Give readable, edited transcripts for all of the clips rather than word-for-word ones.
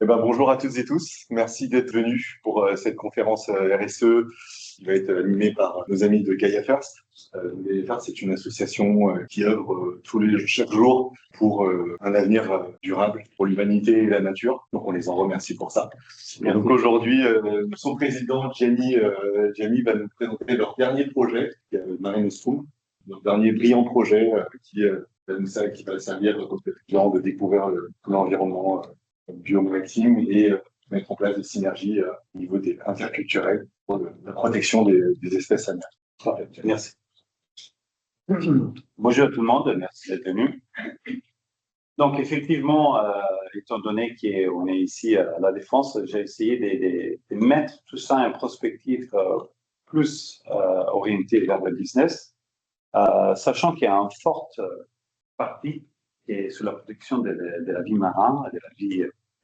Bonjour à toutes et tous. Merci d'être venus pour cette conférence RSE qui va être animée par nos amis de Gaia First. Gaia First, c'est une association qui œuvre chaque jour pour un avenir durable pour l'humanité et la nature. Donc, on les en remercie pour ça. Et donc, aujourd'hui, son président, Jamie, va nous présenter leur dernier projet, Marine Nostrum, leur dernier brillant projet qui va servir aux gens de découvrir tout l'environnement biomaritime et mettre en place des synergies au niveau des interculturels pour la protection des espèces animales. Merci. Bonjour à tout le monde, merci d'être venu. Donc effectivement, étant donné qu'on est ici à la Défense, j'ai essayé de mettre tout ça en perspective plus orientée vers le business, sachant qu'il y a une forte partie qui est sur la protection de la vie marine, de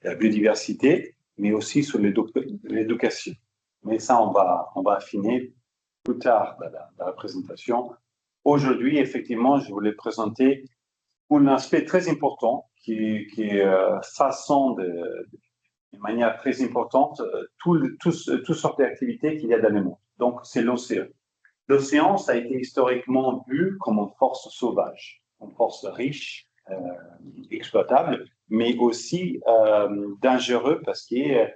la biodiversité, mais aussi sur l'éducation. Mais ça, on va affiner plus tard dans la présentation. Aujourd'hui, effectivement, je voulais présenter un aspect très important qui façon de manière très importante toutes sortes d'activités qu'il y a dans le monde. Donc, c'est l'océan. L'océan, ça a été historiquement vu comme une force sauvage, une force riche, exploitable, mais aussi dangereux parce que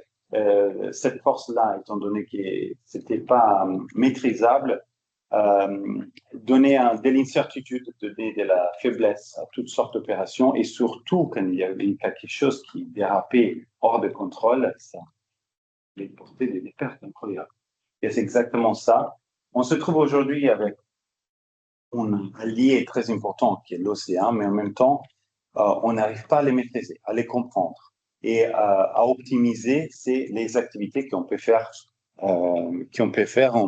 cette force-là, étant donné que c'était pas maîtrisable, donnait de l'incertitude, donnait de la faiblesse à toutes sortes d'opérations et surtout quand il y avait quelque chose qui dérapait hors de contrôle, ça allait porter des pertes incroyables. Et c'est exactement ça. On se trouve aujourd'hui avec un allié très important qui est l'océan, mais en même temps, on n'arrive pas à les maîtriser, à les comprendre et à optimiser les activités qu'on peut faire, on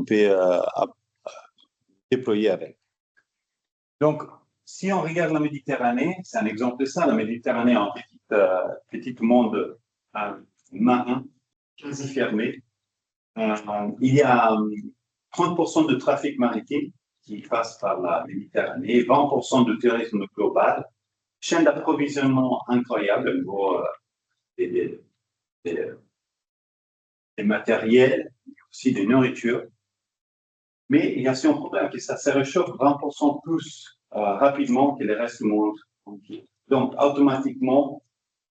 peut déployer avec. Donc, si on regarde la Méditerranée, c'est un exemple de ça. La Méditerranée est un petit monde marin, quasi fermé. Il y a 30% de trafic maritime qui passe par la Méditerranée, 20% de tourisme global, chaîne d'approvisionnement incroyable au niveau des matériels, aussi des nourritures. Mais il y a aussi un problème, que ça se réchauffe 20% plus rapidement que le reste du monde entier. Donc, automatiquement,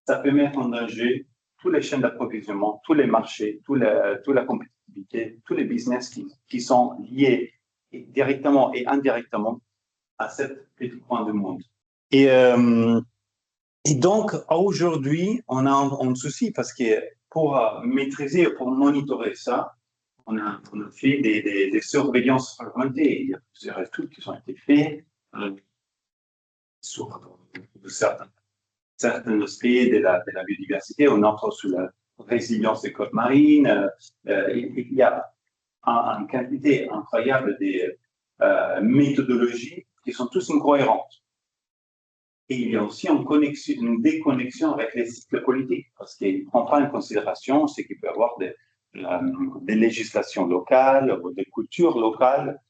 ça peut mettre en danger toutes les chaînes d'approvisionnement, tous les marchés, toute la compétitivité, tous les business qui sont liés directement et indirectement à cette petit point du monde. Et donc, aujourd'hui, on a un souci parce que pour maîtriser, pour monitorer ça, on a fait des surveillances fragmentées. Il y a plusieurs études qui ont été faites sur certains aspects de la biodiversité. On entre sur la résilience des côtes marines. Il y a une quantité incroyable de méthodologies qui sont tous incohérentes. Et il y a aussi une déconnexion avec les cycles politiques, parce qu'il ne prend pas en considération ce qu'il peut y avoir des législations locales ou des cultures locales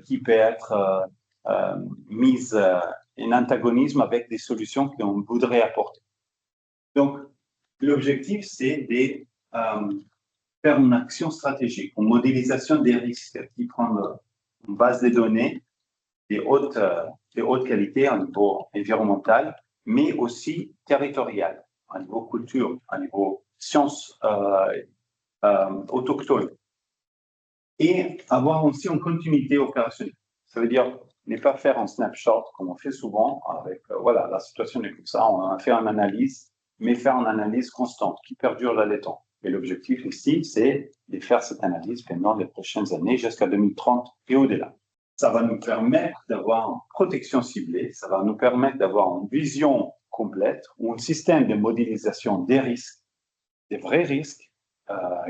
qui peuvent être mises en antagonisme avec des solutions qu'on voudrait apporter. Donc, l'objectif, c'est de faire une action stratégique, une modélisation des risques qui prend une base de données de haute qualité au niveau environnemental, mais aussi territorial, au niveau culture, au niveau sciences autochtones. Et avoir aussi une continuité opérationnelle. Ça veut dire ne pas faire un snapshot, comme on fait souvent, avec voilà, la situation est comme ça, on a fait une analyse, mais faire une analyse constante qui perdure dans le temps. Et l'objectif ici, c'est de faire cette analyse pendant les prochaines années, jusqu'à 2030 et au-delà. Ça va nous permettre d'avoir une protection ciblée, ça va nous permettre d'avoir une vision complète ou un système de modélisation des risques, des vrais risques,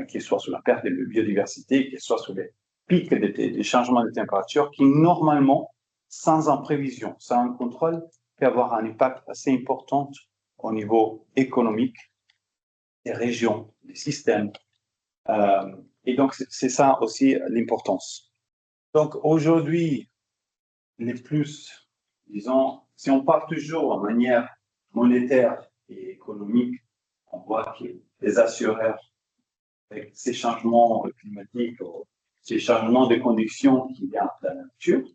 qu'ils soient sur la perte de biodiversité, qu'ils soient sur les pics des changements de température, qui normalement, sans en prévision, sans un contrôle, peut avoir un impact assez important au niveau économique des régions, des systèmes. Et donc, c'est ça aussi l'importance. Donc, aujourd'hui, les plus, disons, si on part toujours en manière monétaire et économique, on voit que les assureurs, avec ces changements climatiques, ces changements de conditions qu'il y a dans la nature,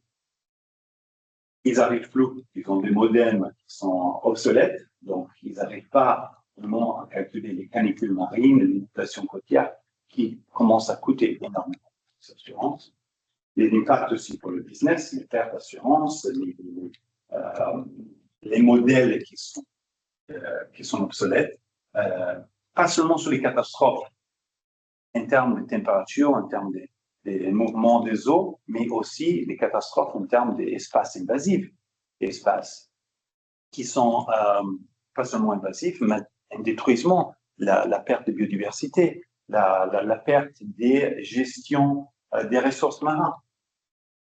ils n'arrivent plus. Ils ont des modèles qui sont obsolètes, donc ils n'arrivent pas vraiment à calculer les canicules marines, les inondations côtières, qui commencent à coûter énormément les assurances. Les impacts aussi pour le business, les pertes d'assurance, les modèles qui sont obsolètes, pas seulement sur les catastrophes en termes de température, en termes des mouvements des eaux, mais aussi les catastrophes en termes d'espaces invasifs, espaces qui sont pas seulement invasifs, mais un détruisement, la perte de biodiversité, la perte des gestions des ressources marines.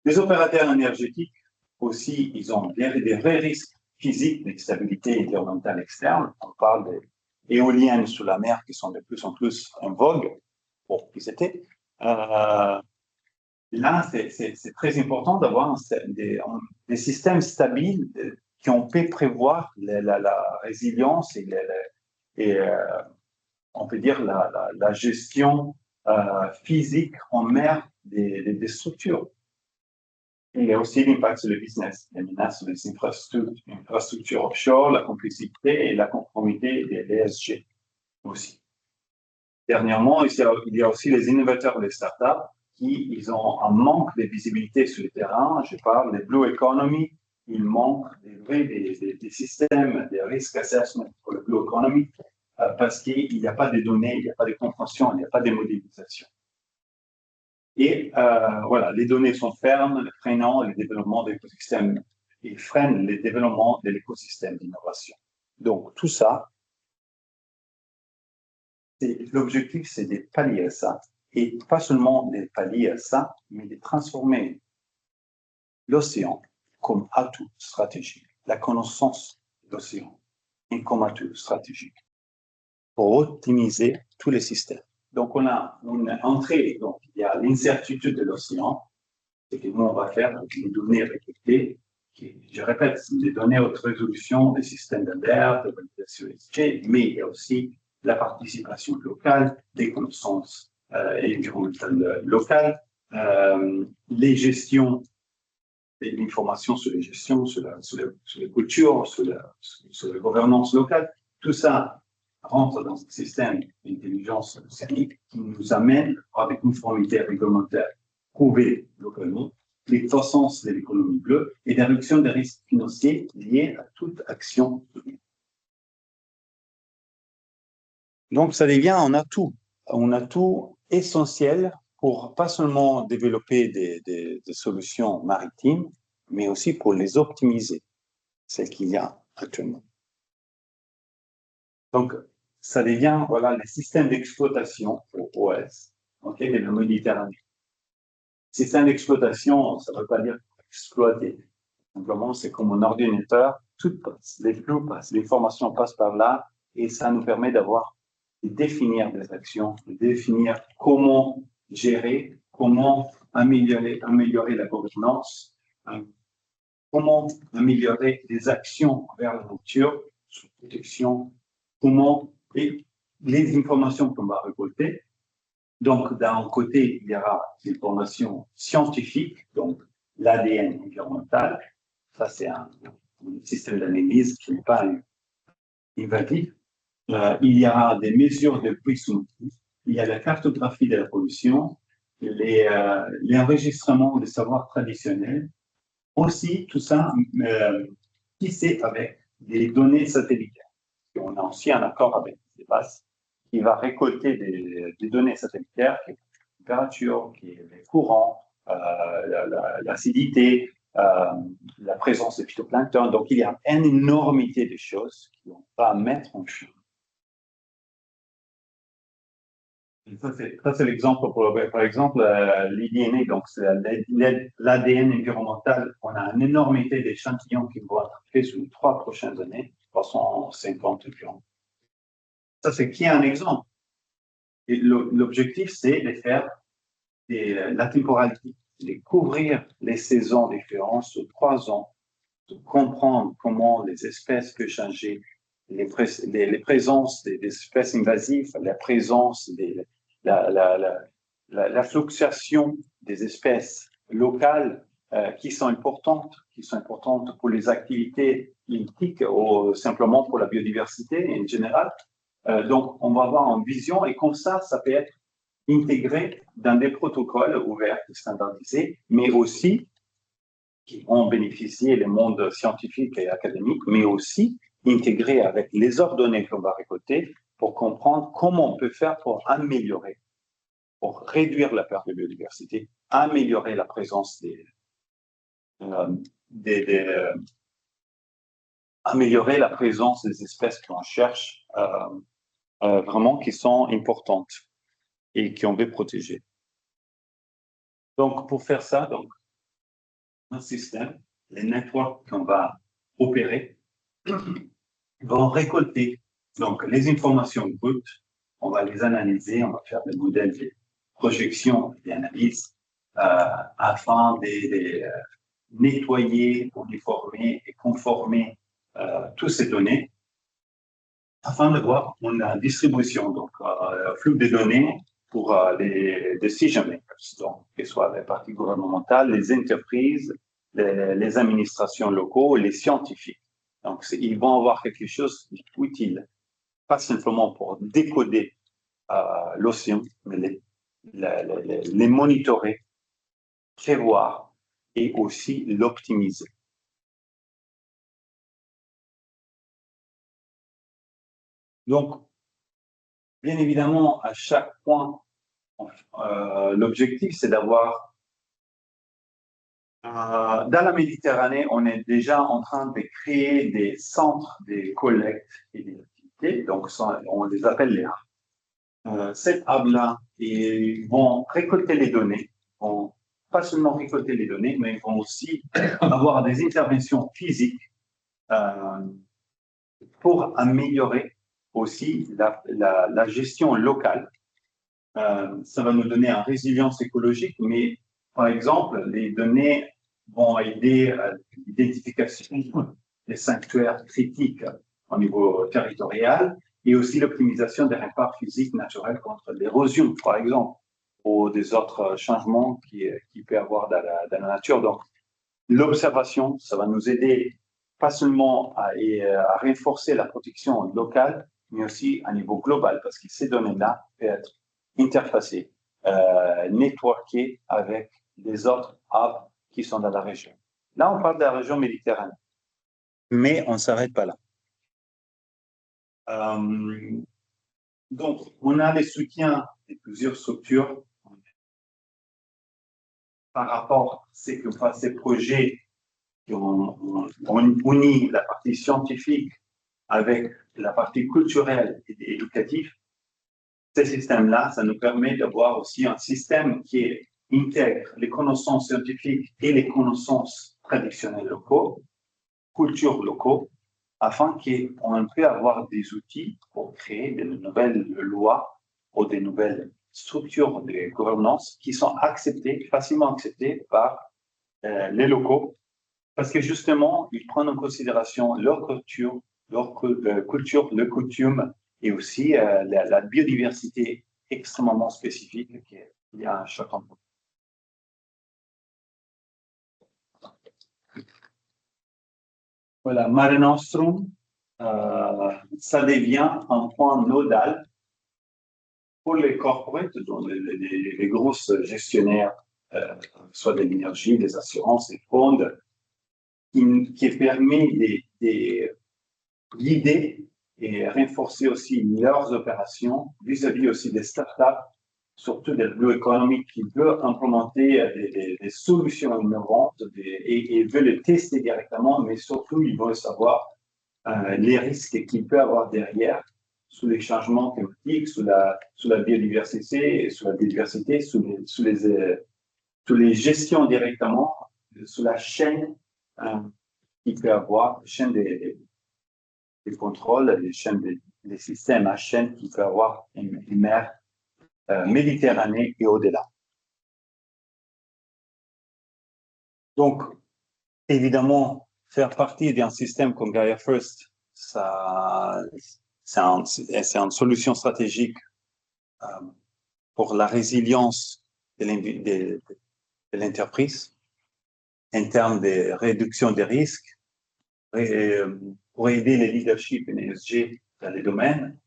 Les opérateurs énergétiques aussi, ils ont des vrais risques physiques d'instabilité environnementale externe. On parle d'éoliennes sous la mer qui sont de plus en plus en vogue pour qu'ils étaient. Là, c'est très important d'avoir des systèmes stabiles qui ont pu prévoir la résilience et on peut dire la gestion physique en mer des structures. Il y a aussi l'impact sur le business, les menaces sur les infrastructures offshore, la complexité et la conformité des ESG aussi. Dernièrement, il y a aussi les innovateurs, les startups, ils ont un manque de visibilité sur le terrain. Je parle des Blue Economy, il manque des systèmes de risk assessment pour le Blue Economy parce qu'il n'y a pas de données, il n'y a pas de compréhension, il n'y a pas de modélisation. Et voilà, les données sont fermes, freinant le développement de l'écosystème et freinent le développement de l'écosystème d'innovation. Donc, tout ça, l'objectif, c'est de pallier à ça. Et pas seulement de pallier à ça, mais de transformer l'océan comme atout stratégique, la connaissance de l'océan comme atout stratégique pour optimiser tous les systèmes. Donc, on a entré, donc il y a l'incertitude de l'océan, c'est que nous, on va faire les données récoltées, qui, je répète, des données haute résolution, des systèmes d'alerte, de validation ESG, mais il y a aussi la participation locale, des connaissances environnementales locales, les gestions, l'information sur les gestions, sur les cultures, sur la gouvernance locale, tout ça rentre dans ce système d'intelligence océanique qui nous amène à des conformités réglementaires prouvées localement, les croissances de l'économie bleue et la réduction des risques financiers liés à toute action. Donc, ça devient un atout essentiel pour pas seulement développer des solutions maritimes, mais aussi pour les optimiser, celles qu'il y a actuellement. Donc, ça devient, voilà, les systèmes d'exploitation pour OS, okay, de la Méditerranée. Système d'exploitation, ça ne veut pas dire exploiter. Simplement, c'est comme un ordinateur, tout passe, les flux passent, l'information passe par là, et ça nous permet de définir des actions, de définir comment gérer, comment améliorer la gouvernance, comment améliorer les actions vers la nature, sous protection, comment et les informations qu'on va récolter. Donc, d'un côté, il y aura l'information scientifique, donc l'ADN environnemental. Ça, c'est un système d'analyse qui n'est pas invasif. Il y aura des mesures de puissance. Il y a la cartographie de la pollution, les enregistrements des savoirs traditionnels. Aussi, tout ça tissé avec des données satellitaires. Et on a aussi un accord avec CEPAS qui va récolter des données satellitaires, qui est la température, qui est les courants, l'acidité, la présence de phytoplancton. Donc, il y a une énormité de choses qu'on va mettre en jeu. Ça, c'est l'exemple, par exemple, l'IDNA, donc c'est l'ADN environnemental. On a une énormité d'échantillons qui vont être faits sur les 3 prochaines années, 350 environ. Ça, c'est qui un exemple. Et l'objectif, c'est de faire la temporalité, de couvrir les saisons différentes sur 3 ans, de comprendre comment les espèces peuvent changer, les présences des espèces invasives, la présence, la fluctuation des espèces locales qui sont importantes pour les activités lithiques ou simplement pour la biodiversité en général. Donc, on va avoir une vision et comme ça peut être intégré dans des protocoles ouverts et standardisés, mais aussi qui vont bénéficier le monde scientifique et académique, mais aussi intégré avec les autres données qu'on va récolter pour comprendre comment on peut faire pour améliorer, pour réduire la perte de biodiversité, améliorer la présence améliorer la présence des espèces qu'on cherche vraiment qui sont importantes et qu'on veut protéger. Donc, pour faire ça, un système, les networks qu'on va opérer vont récolter donc les informations brutes, on va les analyser, on va faire des modèles de projection et d'analyse afin de nettoyer, uniformer et conformer toutes ces données afin de voir une distribution, donc flux de données pour les decision makers, donc que ce soit les parties gouvernementales, les entreprises, les administrations locales, les scientifiques. Donc, ils vont avoir quelque chose d'utile, pas simplement pour décoder l'océan, mais les monitorer, prévoir et aussi l'optimiser. Donc, bien évidemment, à chaque point, l'objectif, c'est d'avoir dans la Méditerranée, on est déjà en train de créer des centres de collecte et d'activité, donc on les appelle les hubs. Ces hubs-là, ils vont récolter les données, vont pas seulement récolter les données, mais ils vont aussi avoir des interventions physiques pour améliorer aussi la gestion locale. Ça va nous donner une résilience écologique, mais par exemple, les données vont aider à l'identification des sanctuaires critiques au niveau territorial et aussi l'optimisation des remparts physiques naturels contre l'érosion, par exemple, ou des autres changements qu'il peut y avoir dans la nature. Donc, l'observation, ça va nous aider pas seulement à renforcer la protection locale, mais aussi à niveau global, parce que ces données-là peuvent être interfacées, networkées avec les autres hubs qui sont dans la région. Là, on parle de la région méditerranéenne, mais on ne s'arrête pas là. Donc, on a les soutiens de plusieurs structures par rapport à ces projets qui ont uni la partie scientifique avec la partie culturelle et éducative. Ces systèmes-là, ça nous permet d'avoir aussi un système qui intègre les connaissances scientifiques et les connaissances traditionnelles locaux, cultures locaux, afin qu'on puisse avoir des outils pour créer de nouvelles lois ou de nouvelles structures de gouvernance qui sont facilement acceptées par les locaux, parce que justement, ils prennent en considération leur culture, le coutume et aussi la biodiversité extrêmement spécifique qu'il y a à chaque endroit. Voilà, Mare Nostrum, ça devient un point nodal pour les corporates, donc les grosses gestionnaires, soit de l'énergie, des assurances, des fonds, qui permet de guider et renforcer aussi leurs opérations vis-à-vis aussi des startups, surtout des blue economy qui veulent implémenter des solutions innovantes et veulent les tester directement, mais surtout ils veulent savoir les risques qu'il peut avoir derrière sous les changements climatiques, sous la biodiversité, sous les gestions directement, sous la chaîne qu'il peut avoir, chaîne des contrôles, les systèmes à chaîne qu'il peut avoir une mer Méditerranée et au-delà. Donc, évidemment, faire partie d'un système comme Gaia First, c'est une solution stratégique pour la résilience de l'entreprise en termes de réduction des risques, pour aider les leaderships en ESG dans les domaines,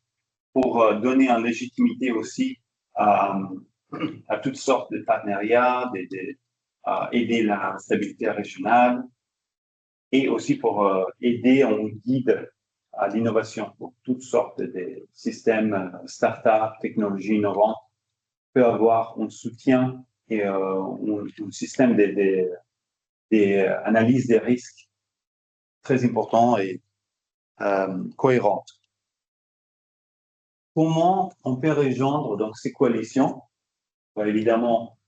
pour donner une légitimité aussi à toutes sortes de partenariats, aider la stabilité régionale et aussi pour aider en guide à l'innovation pour toutes sortes de systèmes start-up, technologies innovantes, peut avoir un soutien et un système d'analyse des risques très important et cohérent. Comment on peut rejoindre donc ces coalitions? Évidemment,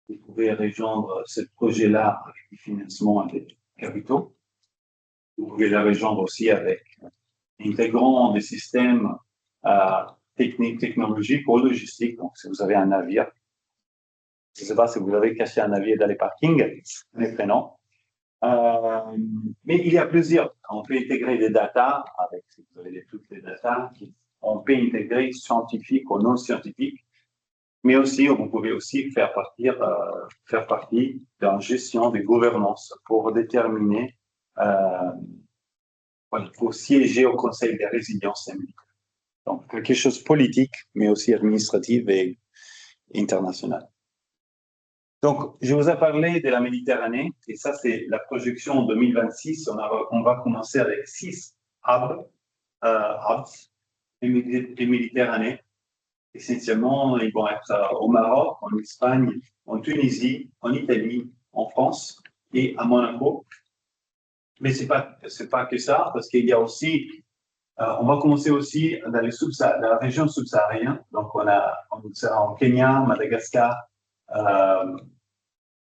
vous pouvez rejoindre ce projet-là avec du financement et des capitaux. Vous pouvez la rejoindre aussi avec intégrant des systèmes techniques, technologiques ou logistiques. Donc, si vous avez un navire, je ne sais pas si vous avez caché un navire dans les parkings, mais non. Mais il y a plusieurs. On peut intégrer des data avec, si vous avez toutes les data, on peut intégrer scientifiques ou non scientifiques, mais aussi, vous pouvez aussi faire partie d'une gestion de gouvernance pour déterminer, pour siéger au Conseil de résilience symbolique. Donc, quelque chose de politique, mais aussi administratif et international. Donc, je vous ai parlé de la Méditerranée, et ça, c'est la projection en 2026. On va commencer avec 6 hubs de Méditerranée. Essentiellement, ils vont être au Maroc, en Espagne, en Tunisie, en Italie, en France et à Monaco. Mais c'est pas que ça, parce qu'il y a aussi, on va commencer aussi dans la région subsaharienne. Donc, on sera en Kenya, Madagascar,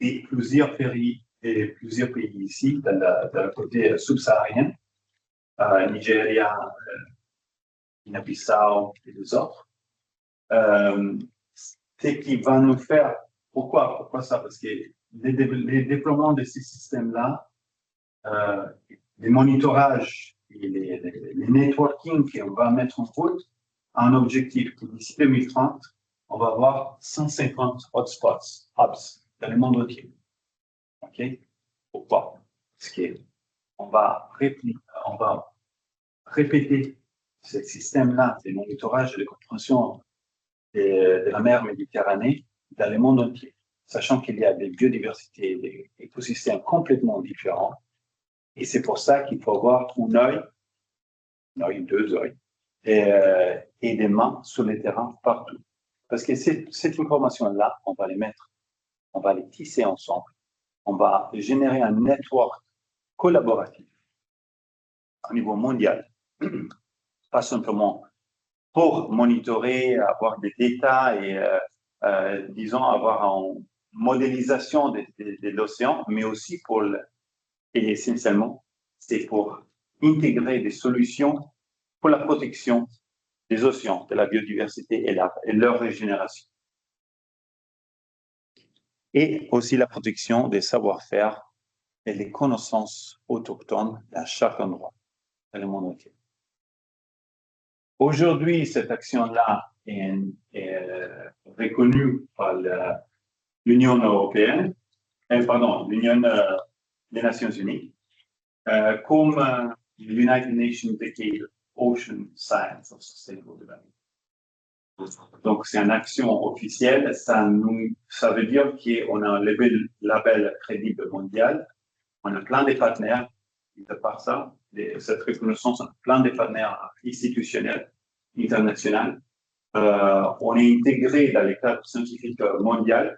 et plusieurs pays ici, dans le côté subsaharien, Nigeria, Guinée-Bissau et les autres. Ce qui va nous faire, pourquoi ça? Parce que les déploiements de ces systèmes-là, les monitorages et les networking qu'on va mettre en route, a un objectif que d'ici 2030, on va avoir 150 hotspots, hubs, dans le monde entier. OK? Pourquoi? Parce qu'on va répéter ce système-là de monitorage et de compréhension de la mer Méditerranée dans le monde entier, sachant qu'il y a des biodiversités, des écosystèmes complètement différents. Et c'est pour ça qu'il faut avoir un œil, 2 œils, et des mains sur le terrain partout. Parce que cette information-là, on va les tisser ensemble. On va générer un network collaboratif au niveau mondial, pas simplement pour monitorer, avoir des data et, disons, avoir une modélisation de l'océan, mais aussi et essentiellement, c'est pour intégrer des solutions pour la protection des océans, de la biodiversité et leur régénération. Et aussi la protection des savoir-faire et des connaissances autochtones à chaque endroit dans le monde entier. Aujourd'hui, cette action-là est reconnue par l'Union européenne, l'Union des Nations Unies, comme l'United Nations Decade Ocean Science of Sustainable Development. Donc, c'est une action officielle. Ça veut dire qu'on a un label crédible mondial. On a plein de partenaires. Et de par ça, cette reconnaissance, on a plein de partenaires institutionnels, internationaux. On est intégré dans les cadres scientifiques mondiaux.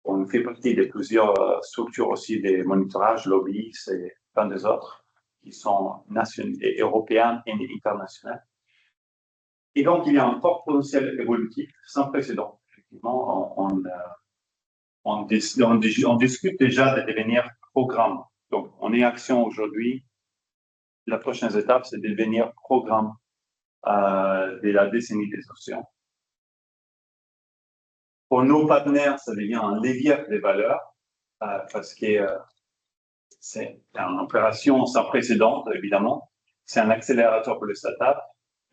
On fait partie de plusieurs structures aussi de monitorage, lobbyistes et plein des autres qui sont nationales, européennes et internationales. Et donc, il y a un fort potentiel évolutif sans précédent. Effectivement, on discute déjà de devenir programme. Donc, on est action aujourd'hui. La prochaine étape, c'est de devenir programme de la décennie des océans. Pour nos partenaires, ça devient un levier de valeur parce que c'est une opération sans précédent, évidemment. c'est un accélérateur pour les startups,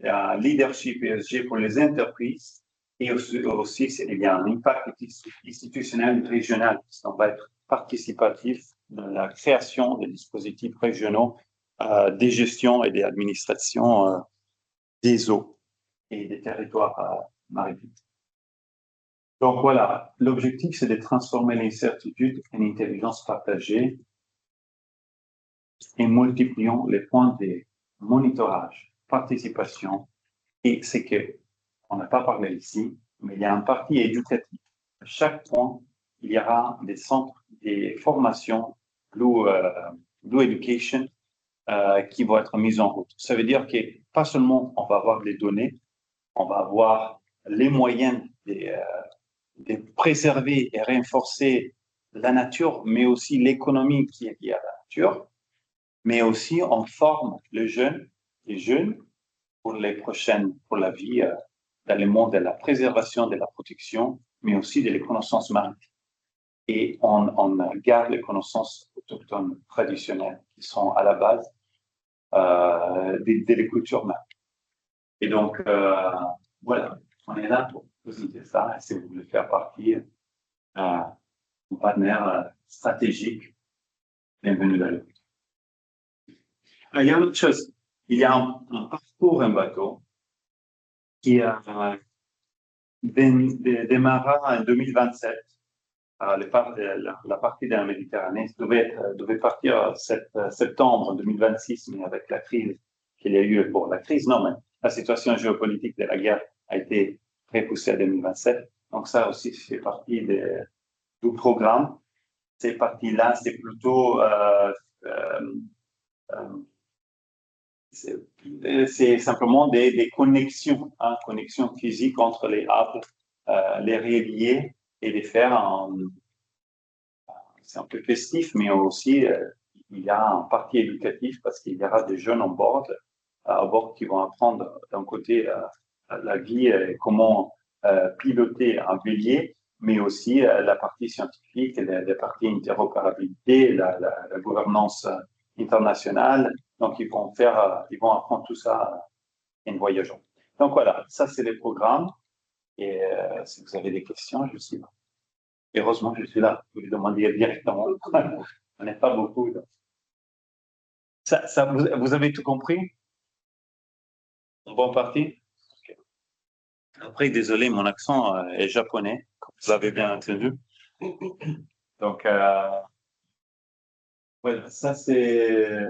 il y a un leadership ESG pour les entreprises et aussi il y a un impact institutionnel régional. On va être participatif dans la création des dispositifs régionaux des gestions et des administrations des eaux et des territoires maritimes. Donc voilà, l'objectif, c'est de transformer l'incertitude en intelligence partagée et multiplions les points de monitorage, participation, et c'est que, on n'a pas parlé ici, mais il y a un parti éducatif. À chaque point, il y aura des centres, des formations, Blue Education, qui vont être mises en route. Ça veut dire que pas seulement on va avoir les données, on va avoir les moyens de préserver et renforcer la nature, mais aussi l'économie qui est liée à la nature, mais aussi on forme les jeunes pour pour la vie dans le monde de la préservation, de la protection, mais aussi de les connaissances maritimes. Et on garde les connaissances autochtones traditionnelles qui sont à la base des cultures maritimes. Et donc, voilà, on est là pour vous dire ça. Et si vous voulez faire partie d'un partenaire stratégique, bienvenue dans le groupe. Il y a une autre chose. Il y a un parcours en bateau qui a démarré en 2027. La partie de la Méditerranée devait partir septembre 2026, mais avec la crise qu'il y a eu pour la crise, non, mais la situation géopolitique de la guerre a été repoussée à 2027. Donc ça aussi fait partie du programme. Ces parties-là, c'est plutôt c'est simplement des connexions, connexions physiques entre les hubs, les relier et les faire c'est un peu festif, mais aussi il y a un parti éducatif parce qu'il y aura des jeunes à bord qui vont apprendre d'un côté la vie, comment piloter un bélier, mais aussi la partie scientifique, la partie interopérabilité, la gouvernance internationale. Donc, ils vont apprendre tout ça en voyageant. Donc, voilà, ça, c'est les programmes. Et si vous avez des questions, je suis là. Heureusement, je suis là. Vous les demandez directement. On n'est pas beaucoup. Donc. Vous avez tout compris? Bon parti? Okay. Après, désolé, mon accent est japonais, comme vous l'avez bien entendu. Donc, voilà, ça c'est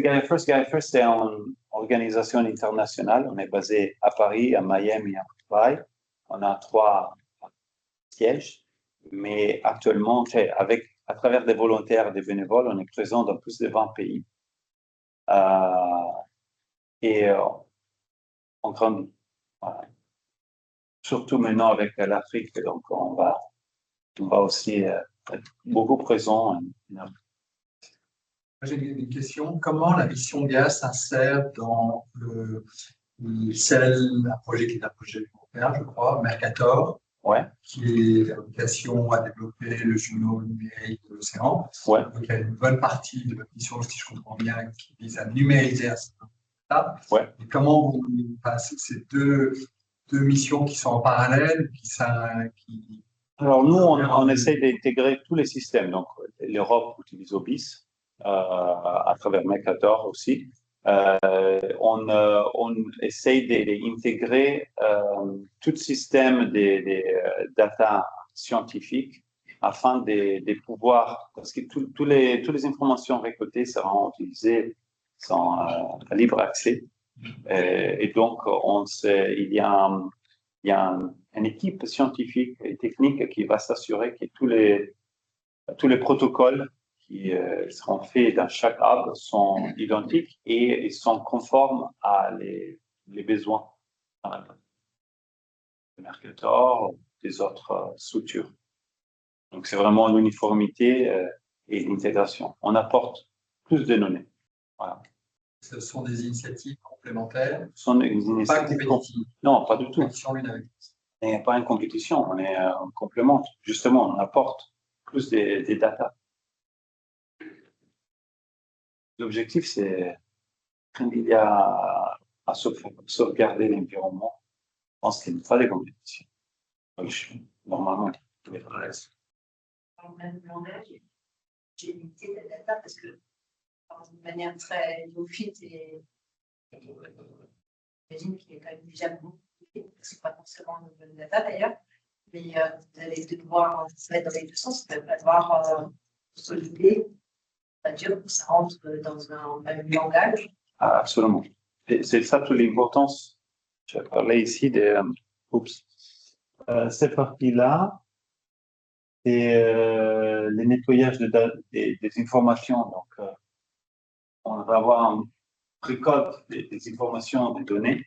Gaia First. Gaia First, c'est une organisation internationale. On est basé à Paris, à Miami et à Dubaï. On a 3 sièges, mais actuellement, à travers des volontaires et des bénévoles, on est présent dans plus de 20 pays. Et on grandit. Voilà. Surtout maintenant avec l'Afrique, donc on va aussi être beaucoup présent. J'ai une question. Comment la mission GAIA s'insère dans un projet qui est un projet européen, je crois, Mercator, qui est vocation à développer le jumeau numérique de l'océan. Ouais. Donc, il y a une bonne partie de votre mission, si je comprends bien, qui vise à numériser un certain nombre d'étapes. Ouais. Et comment vous passez ces deux missions qui sont en parallèle, qui Alors, nous, on essaie d'intégrer tous les systèmes. Donc, l'Europe utilise OBIS, à travers Mercator aussi. On essaye d'intégrer tout système des data scientifiques afin de pouvoir, parce que toutes les informations récoltées seront utilisées sans libre accès. Et donc, il y a une équipe scientifique et technique qui va s'assurer que tous les protocoles qui seront faits dans chaque hub sont identiques et ils sont conformes à les besoins de Mercator, des autres structures. Donc, c'est vraiment l'uniformité et l'intégration. On apporte plus de données. Voilà. Ce sont des initiatives complémentaires. Ce sont des initiatives pas compétitives. Non, pas du tout. Il n'y a pas une compétition, on est en complément. Justement, on apporte plus des data. L'objectif, c'est il y a à sauvegarder l'environnement, je pense qu'il faut des compétitions. Normalement, il y a le reste. Dans le même langage, j'ai limité la data parce que, de manière très néophyte et j'imagine qu'il est quand même déjà beaucoup, c'est pas forcément une bonne data d'ailleurs, mais vous allez devoir, ça va être dans les deux sens, vous allez devoir solider, c'est-à-dire que ça rentre dans un même langage. Ah, absolument. C'est ça toute l'importance. Je vais parler ici de cette partie-là, c'est le nettoyage des informations. Donc, on va avoir un précode des informations, des données.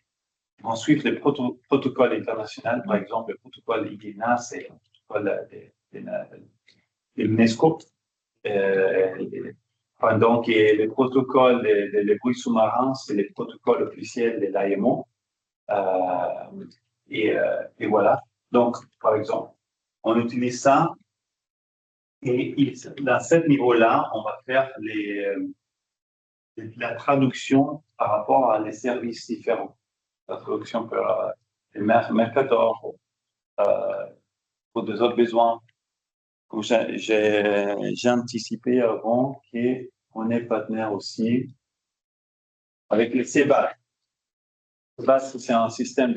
Ensuite, les protocoles internationaux, par exemple, le protocole IGNA, c'est le protocole de l'UNESCO. Donc, les protocoles, les bruits sous-marins, c'est les protocoles officiels de l'AMO. Et voilà. Donc, par exemple, on utilise ça. Et dans ce niveau-là, on va faire la traduction par rapport à les services différents. La traduction pour les Mercator, pour des autres besoins. Comme j'ai anticipé avant qu'on est partenaire aussi avec le CEBAS. CEBAS, c'est un système,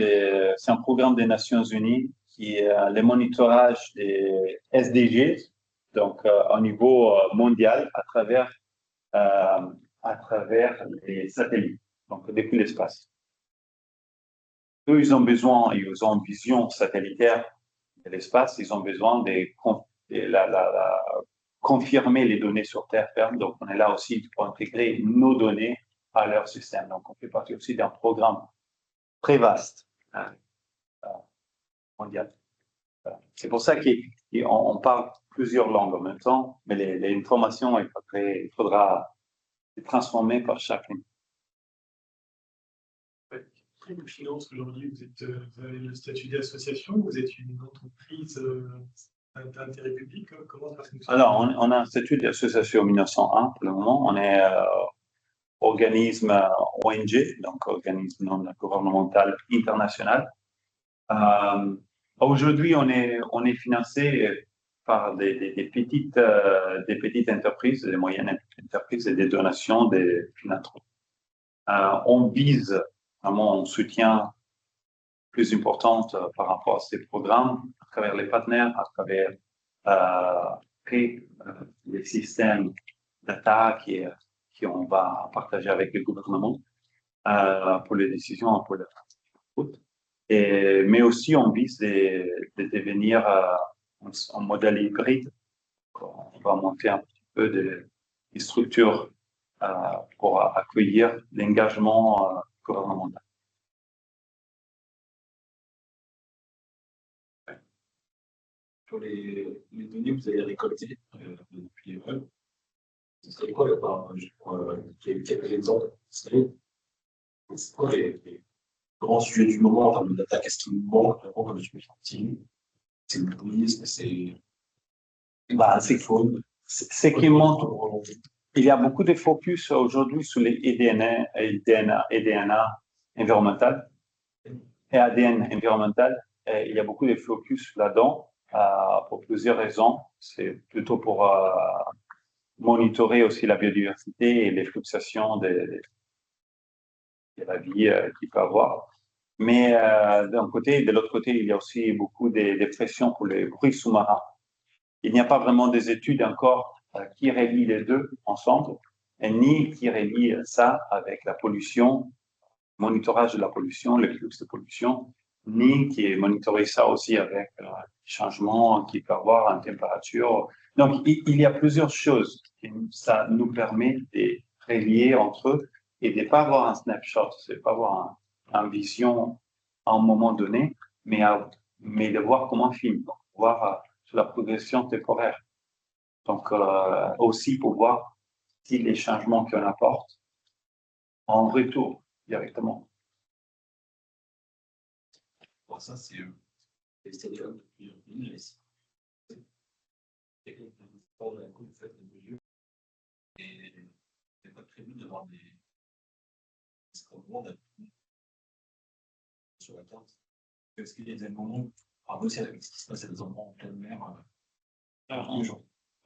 c'est un programme des Nations Unies qui est le monitorage des SDG, donc au niveau mondial à travers les satellites, donc depuis l'espace. Eux, ils ont une vision satellitaire de l'espace, ils ont besoin de confirmer les données sur Terre ferme. Donc, on est là aussi pour intégrer nos données à leur système. Donc, on fait partie aussi d'un programme très vaste, mondial. C'est pour ça qu'on parle plusieurs langues en même temps, mais les informations, il faudra les transformer par chacune. Après, de finance, aujourd'hui, vous avez le statut d'association, vous êtes une entreprise d'intérêt public, comment ça fonctionne? Alors, on a un statut d'association 1901 pour le moment, on est organisme ONG, donc organisme non gouvernemental international. Aujourd'hui, on est financé par des petites entreprises, des moyennes entreprises et des donations des philanthropes. On vise vraiment un soutien plus important par rapport à ces programmes, à travers les partenaires, à travers les systèmes data qu'on va partager avec le gouvernement pour les décisions, pour le foot. Mais aussi, on vise de devenir en modèle hybride. On va monter un petit peu des structures pour accueillir l'engagement gouvernemental. Sur les données que vous avez récoltées depuis les web, ce serait quoi, quelques exemples, c'est quoi les grands sujets du moment en termes de data? Qu'est-ce qui nous manque vraiment comme sujet? C'est le tourisme, c'est c'est qu'il montre. Il y a beaucoup de focus aujourd'hui sur les EDNA environnemental et ADN environnemental. Et il y a beaucoup de focus là-dedans pour plusieurs raisons. C'est plutôt pour monitorer aussi la biodiversité et les fluctuations de la vie qu'il peut avoir. Mais d'un côté, de l'autre côté, il y a aussi beaucoup de pressions pour les bruits sous-marins. Il n'y a pas vraiment des études encore qui relient les deux ensemble, et ni qui relient ça avec la pollution, monitorage de la pollution, les flux de pollution, ni qui monitorise ça aussi avec les changements qu'il peut y avoir en température. Donc, il y a plusieurs choses qui ça nous permet de relier entre eux et de ne pas avoir un snapshot, de ne pas avoir une vision à un moment donné, mais de voir comment on filme, voir sur la progression temporaire. Donc, aussi pour voir si les changements qu'on apporte en retour directement. Bon, ça, c'est les stadiums depuis une on a un coup de fête de milieu et c'est pas prévu d'avoir des moment, on a sur la carte. Est-ce qu'il y a des moments, par aussi avec ce qui se passe à des endroits en pleine mer,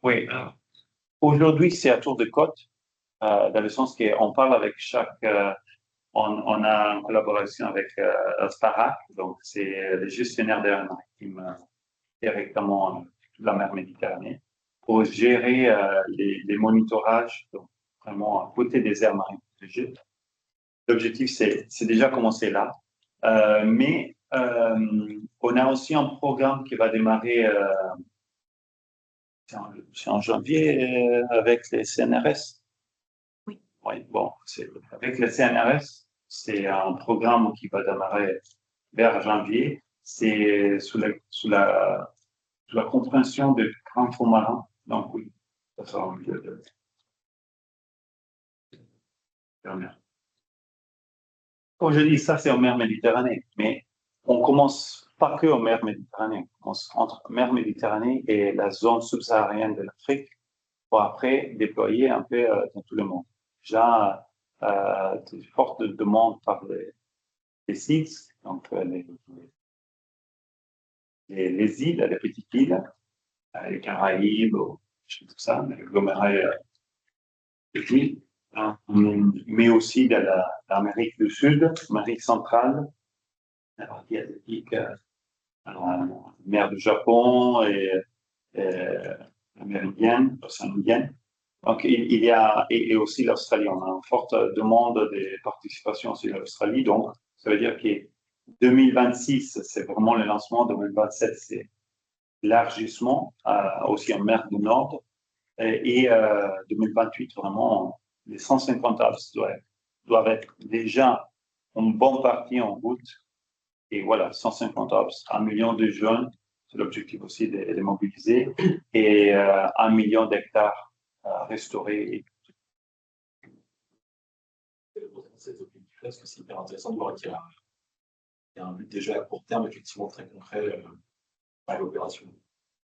oui. Aujourd'hui, c'est à tour de côte, dans le sens qu'on parle avec chaque. On a une collaboration avec Asparac, donc c'est le gestionnaire des aires maritimes directement toute la mer Méditerranée, pour gérer les monitorages, donc vraiment à côté des aires marines protégées. L'objectif, c'est déjà commencé là, mais on a aussi un programme qui va démarrer c'est en janvier avec les CNRS. Oui. Oui, bon, avec les CNRS, c'est un programme qui va démarrer vers janvier. C'est sous la compréhension de grands fonds marins. Donc oui, ça sera un milieu de mer. Comme je dis, ça c'est en mer Méditerranée, mais on commence pas que en mer Méditerranée, on commence entre mer Méditerranée et la zone subsaharienne de l'Afrique pour après déployer un peu dans tout le monde. Déjà, une forte demande par les sites, donc les îles, les petites îles, les Caraïbes, tout ça, les agglomérés des îles, mais aussi de l'Amérique du Sud, l'Amérique centrale, la partie asiatique, la mer du Japon et américaine, océanienne. Donc, il y a, et aussi l'Australie, on a une forte demande de participation aussi de l'Australie. Donc, ça veut dire que 2026, c'est vraiment le lancement. 2027, c'est l'élargissement aussi en mer du Nord. Et 2028, vraiment, les 150 apps doivent être déjà en bonne partie en route. Et voilà, 150 apps, 1 million de jeunes, c'est l'objectif aussi de mobiliser, et 1 million d'hectares restaurés. Ces objectifs-là, parce que c'est hyper intéressant de voir qu'il y a un but déjà à court terme, effectivement très concret à l'opération.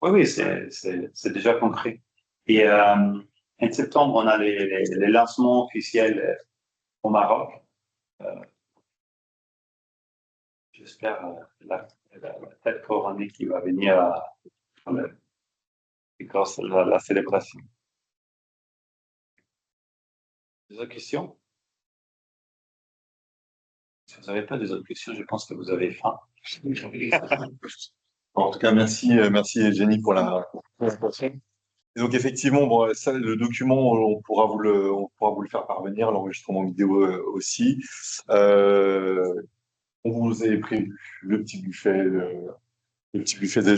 Oui, c'est déjà concret. Et en septembre, on a les lancements officiels au Maroc. J'espère la tête couronnée qui va venir grâce à la célébration. Des autres questions? Si vous n'avez pas des autres questions, je pense que vous avez faim. En tout cas, merci Jenny pour la présentation. Et donc effectivement, bon, ça, le document, on pourra vous le faire parvenir, l'enregistrement vidéo aussi. On vous a prévu le petit buffet déjeuner.